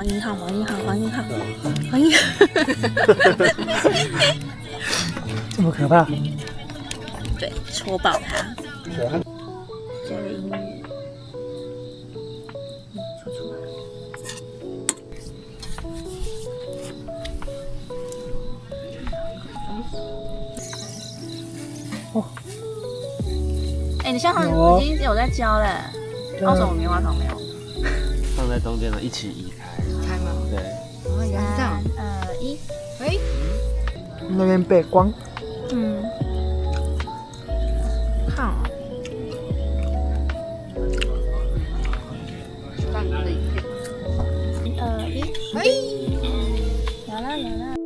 银行，王银行，王银行，王银行。这么可怕？对，戳爆它。对啊。加个音乐。戳出来。哦。哎，你香肠已经有在焦了，为什么棉花糖没有？放在中间的一起移开。开吗？对。哦，原来是这样。 3、2、1。喂，那边背光。嗯。看哦。看你的影片。3、2、1。喂，来了来了。